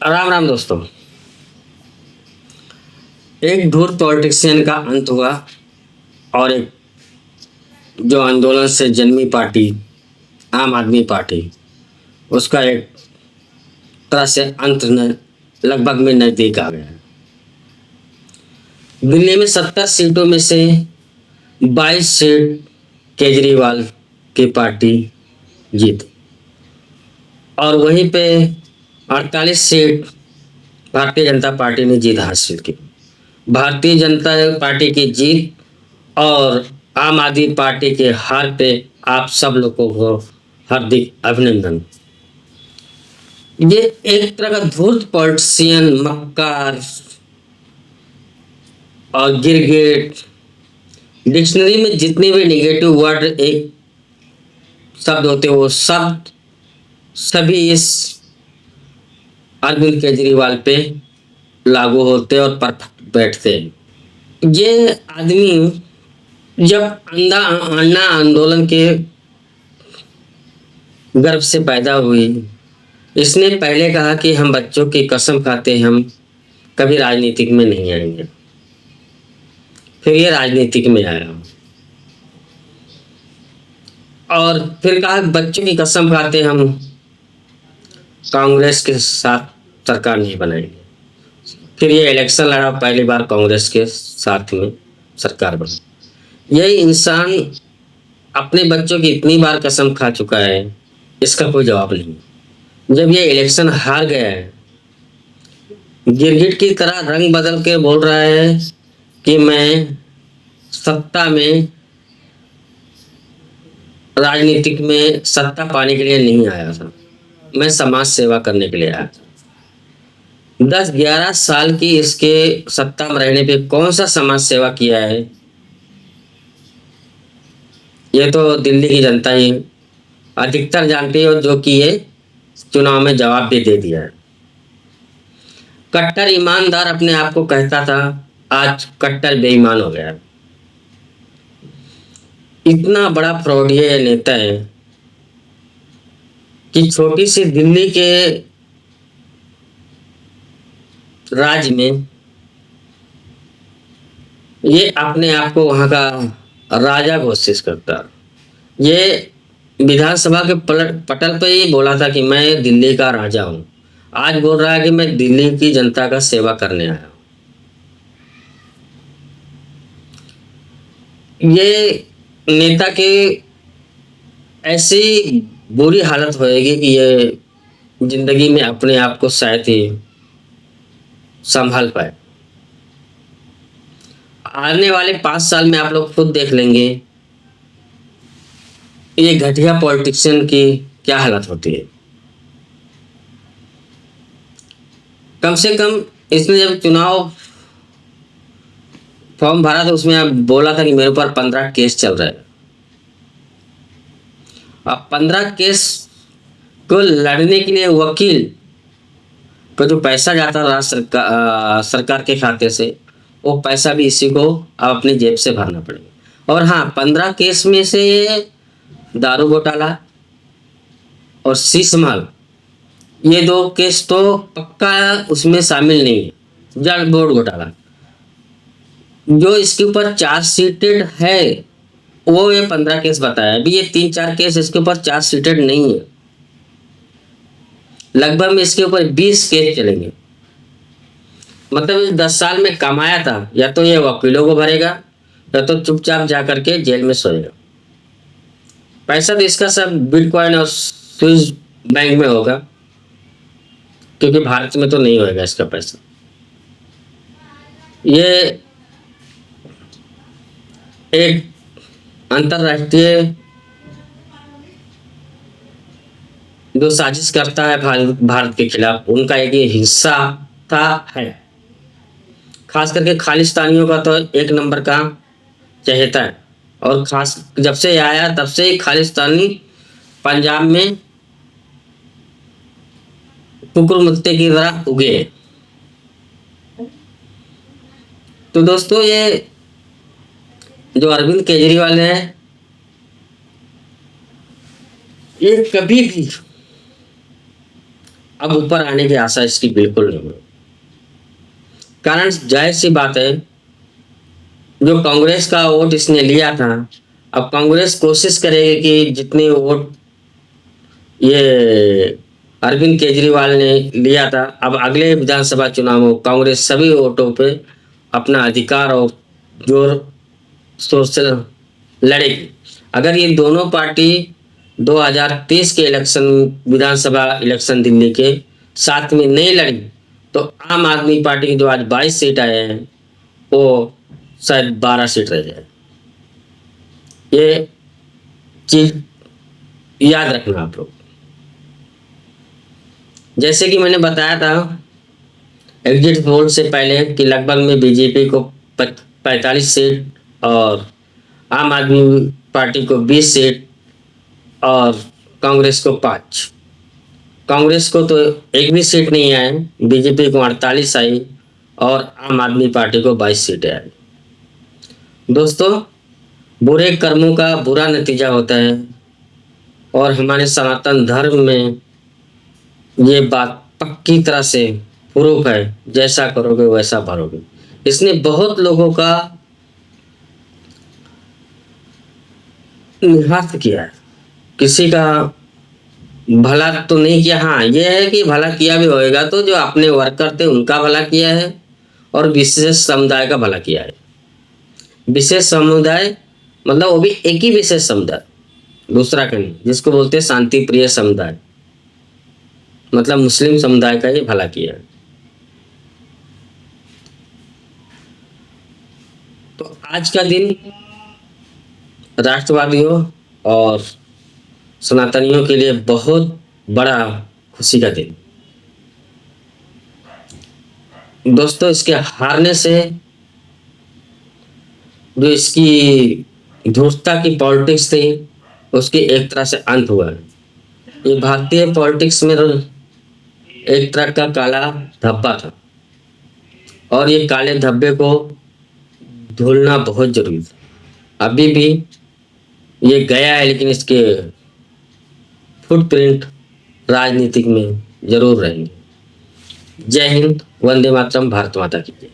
राम राम दोस्तों। एक धूर्त पॉलिटिशियन का अंत हुआ और एक जो आंदोलन से जन्मी पार्टी आम आदमी पार्टी उसका एक तरह से अंत लगभग में नजदीक आ गया है। दिल्ली में 70 सीटों में से 22 सीट केजरीवाल की पार्टी जीती और वहीं पे 48 सीट भारतीय जनता पार्टी ने जीत हासिल की। भारतीय जनता पार्टी की जीत और आम आदमी पार्टी के हार पे आप सब लोगों को हार्दिक अभिनंदन। ये एक तरह का धूर्त पॉलिटिशियन, मक्कार और गिरगिट, डिक्शनरी में जितने भी नेगेटिव वर्ड एक शब्द होते वो शब्द सभी इस अरविंद केजरीवाल पे लागू होते और परफेक्ट बैठते। ये आदमी जब अन्ना आंदोलन के गर्भ से पैदा हुई, इसने पहले कहा कि हम बच्चों की कसम खाते हम कभी राजनीतिक में नहीं आएंगे। फिर ये राजनीतिक में आया और फिर कहा बच्चों की कसम खाते हम कांग्रेस के साथ सरकार नहीं बनाएंगे। फिर ये इलेक्शन लड़ा, पहली बार कांग्रेस के साथ में सरकार बनी। यही इंसान अपने बच्चों की इतनी बार कसम खा चुका है, इसका कोई जवाब नहीं। जब ये इलेक्शन हार गया है, गिरगिट की तरह रंग बदल के बोल रहा है कि मैं सत्ता में राजनीतिक में सत्ता पाने के लिए नहीं आया था, मैं समाज सेवा करने के लिए आया था। 10-11 साल की इसके सत्ता में रहने पे कौन सा समाज सेवा किया है, ये तो दिल्ली की जनता ही अधिकतर जानती है, जो कि ये चुनाव में जवाब भी दे दिया है। कट्टर ईमानदार अपने आप को कहता था, आज कट्टर बेईमान हो गया। इतना बड़ा फ्रॉडिया नेता है कि छोटी सी दिल्ली के राज्य में ये अपने आप को वहां का राजा घोषित करता। ये विधानसभा के पटल पे ही बोला था कि मैं दिल्ली का राजा हूं। आज बोल रहा है कि मैं दिल्ली की जनता का सेवा करने आया हूं। ये नेता के ऐसी बुरी हालत होएगी कि ये जिंदगी में अपने आप को शायद ही संभाल पाए। आने वाले 5 साल में आप लोग खुद देख लेंगे ये घटिया पॉलिटिशियन की क्या हालत होती है। कम से कम इसने जब चुनाव फॉर्म भरा था, उसमें आप बोला था कि मेरे ऊपर 15 केस चल रहे हैं। अब 15 केस को लड़ने के लिए वकील को जो पैसा जाता रहा सरकार के खाते से, वो पैसा भी इसी को अब अपनी जेब से भरना पड़ेगा। और हाँ, 15 केस में से दारू घोटाला और शीश माल, ये 2 केस तो पक्का उसमें शामिल नहीं है। जल बोर्ड घोटाला जो इसके ऊपर चार्जशीटेड है, वो ये 15 केस बताया। अभी ये 3-4 केस इसके ऊपर चार्जशीटेड नहीं है। लगभग में इसके ऊपर 20 केस चलेंगे। मतलब 10 साल में कमाया था, या तो ये वकीलों को भरेगा या तो चुपचाप जा करके जेल में सोएगा। पैसा तो इसका सब बिटकॉइन और स्विस बैंक में होगा, क्योंकि भारत में तो नहीं होएगा इसका पैसा। ये एक अंतरराष्ट्रीय जो साजिश करता है भारत के खिलाफ, उनका एक हिस्सा था है। खास करके खालिस्तानियों का तो एक नंबर का चहेता है, और खास जब से आया तब से ही खालिस्तानी पंजाब में कुकुर मुत्ते की तरह उगे। तो दोस्तों, ये जो अरविंद केजरीवाल है, ये कभी भी अब ऊपर आने की आशा इसकी बिल्कुल नहीं है। कारण जाहिर सी बात है, जो कांग्रेस का वोट इसने लिया था, अब कांग्रेस कोशिश करेगी कि जितने वोट ये अरविंद केजरीवाल ने लिया था, अब अगले विधानसभा चुनाव में कांग्रेस सभी वोटों पे अपना अधिकार और जोर शोर से लड़ेगी। अगर ये दोनों पार्टी 2023 के इलेक्शन, विधानसभा इलेक्शन दिल्ली के साथ में नहीं लड़ी, तो आम आदमी पार्टी की जो आज 22 सीट आए हैं वो शायद 12 सीट रह जाए। ये चीज याद रखना आप लोग। जैसे कि मैंने बताया था एग्जिट पोल से पहले कि लगभग में बीजेपी को 45 सीट और आम आदमी पार्टी को 20 सीट और कांग्रेस को 5। कांग्रेस को तो एक भी सीट नहीं आए, बीजेपी को 48 आई और आम आदमी पार्टी को 22 सीटें आई। दोस्तों, बुरे कर्मों का बुरा नतीजा होता है और हमारे सनातन धर्म में ये बात पक्की तरह से प्रूफ है, जैसा करोगे वैसा भरोगे। इसने बहुत लोगों का निहात किया है, किसी का भला तो नहीं किया। हाँ, यह है कि भला किया भी होएगा तो जो अपने वर्कर थे उनका भला किया है और विशेष समुदाय का भला किया है। विशेष समुदाय मतलब वो भी एक ही विशेष समुदाय, दूसरा का नहीं, जिसको बोलते हैं शांति प्रिय समुदाय, मतलब मुस्लिम समुदाय का ये भला किया है। तो आज का दिन राष्ट्रवादियों और सनातनियों के लिए बहुत बड़ा खुशी का दिन। दोस्तों, इसके हारने से जो इसकी धूर्तता की पॉलिटिक्स थी उसकी एक तरह से अंत हुआ है। ये भारतीय पॉलिटिक्स में एक तरह का काला धब्बा था और ये काले धब्बे को धुलना बहुत जरूरी था। अभी भी ये गया है लेकिन इसके फुटप्रिंट राजनीतिक में जरूर रहेंगे। जय हिंद, वंदे मातरम, भारत माता की जय।